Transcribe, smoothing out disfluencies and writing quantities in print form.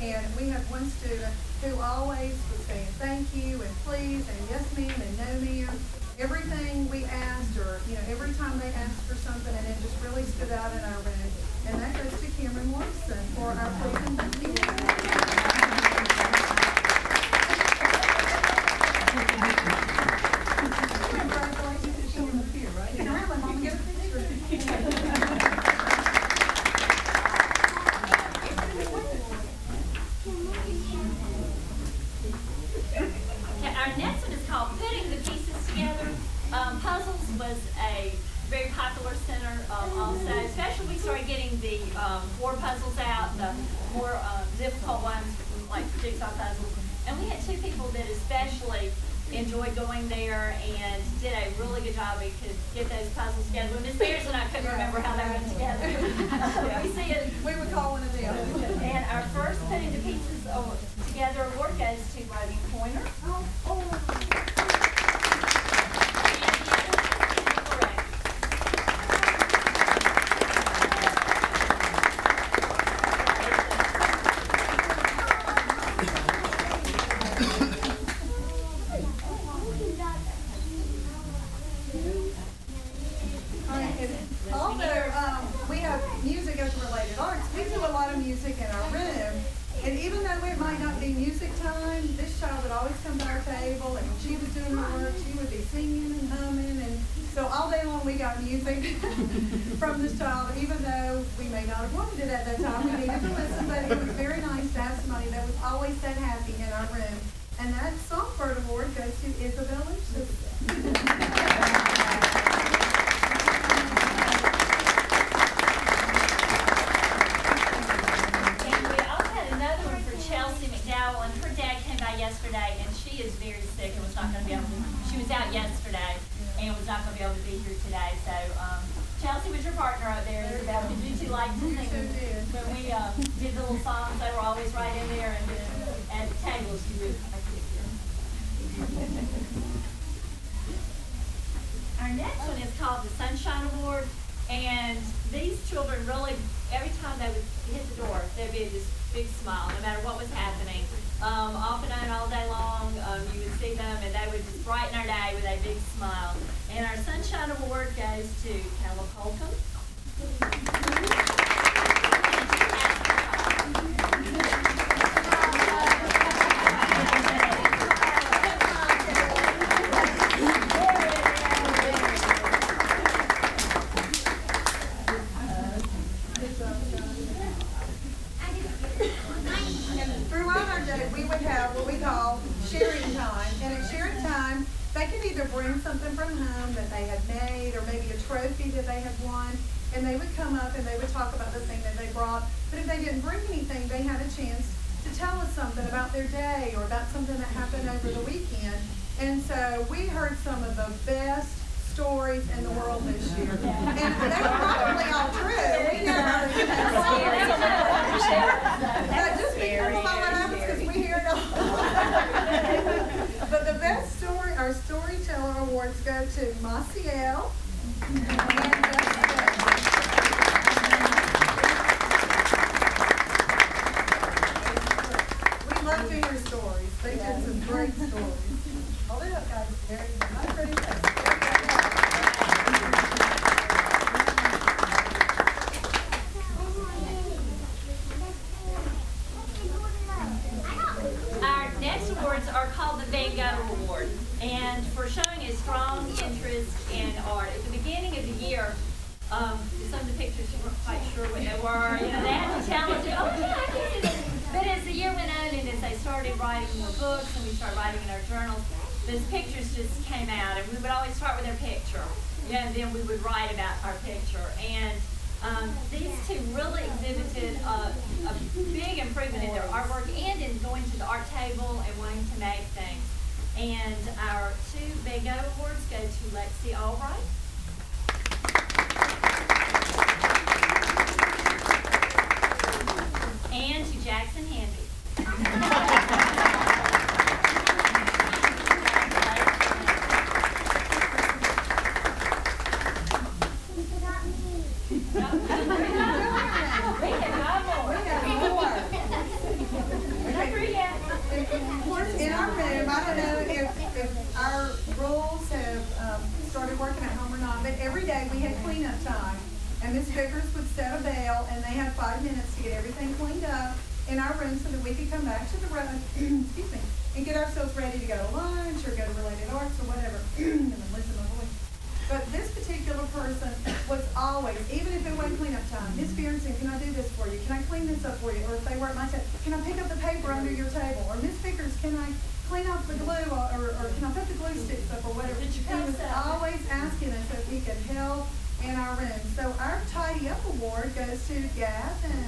And we had one student who always was saying thank you and please and yes ma'am and no ma'am. Everything we asked, or every time they asked for something, and it just really stood out in our room. And that goes to Cameron Watson for our please and thank you. Congratulations, showing up here, right? Get around, let Mama get a picture. Our next one is called Putting the Pieces Together. Puzzles was a very popular center also, especially we started getting the war puzzles out, the more difficult ones like jigsaw puzzles. And we had two people that especially enjoyed going there and did a really good job. We could get those puzzles together. When Miss Beers and I couldn't remember how they went together. We see it. We would call one of them. And our first Putting the Pieces Together award goes to Rodney Pointer. We have music as related arts. We do a lot of music in our room, and even though it might not be music time, this child would always come to our table, and when she was doing her work, she would be singing and humming, and so all day long we got music from this child, even though we may not have wanted it at that time. We needed to listen, but it was very nice to have somebody that was always that happy in our room. And that Songbird Award goes to Isabel Lucius. Yesterday, and she is very sick and was not going to be able to. She was out yesterday and was not going to be able to be here today. So Chelsea was your partner up there, Isabel. Did you two like to sing? When we did the little songs, they were always right in there, and at the table she would. Our next one is called the Sunshine Award, and these children really, every time they would hit the door, there'd be this big smile, no matter what was happening. Off and on all day long, you would see them, and they would just brighten our day with a big smile. And our Sunshine Award goes to Calla Holcomb. We would have what we call sharing time, and at sharing time they can either bring something from home that they had made, or maybe a trophy that they had won, and they would come up and they would talk about the thing that they brought. But if they didn't bring anything, they had a chance to tell us something about their day or about something that happened over the weekend. And so we heard some of the best stories in the world this year, and they were probably all true. We never just be careful about what happens, because we hear it all. But the best story, our Storyteller Awards go to Maciel and Jessica. We love to hear stories. They did some great stories. Hold it up, guys. There you go. Not pretty face. Are called the Van Gogh Award, and for showing a strong interest in art. At the beginning of the year, some of the pictures you weren't quite sure what they were. They had to tell us, oh yeah, I can see this. But as the year went on, and as they started writing more books, and we started writing in our journals, those pictures just came out, and we would always start with their picture, and then we would write about our picture. And these two really exhibited a big improvement in their artwork and in going to the art table and wanting to make things. And our two Van Gogh Awards go to Lexi Albright. And to Jackson Hamby. Vickers would set a bell, and they had 5 minutes to get everything cleaned up in our room so that we could come back to the room, excuse me, and get ourselves ready to go to lunch or go to related arts or whatever. And then listen to my voice. But this particular person was always, even if it wasn't cleanup time, Miss Berenson, can I do this for you? Can I clean this up for you? Or if they were at my table, can I pick up the paper under your table? Or Miss Vickers, can I clean off the glue? Or can I put the glue sticks up or whatever? He was always asking us if he could help in our room. So our Tidy Up Award goes to Gavin.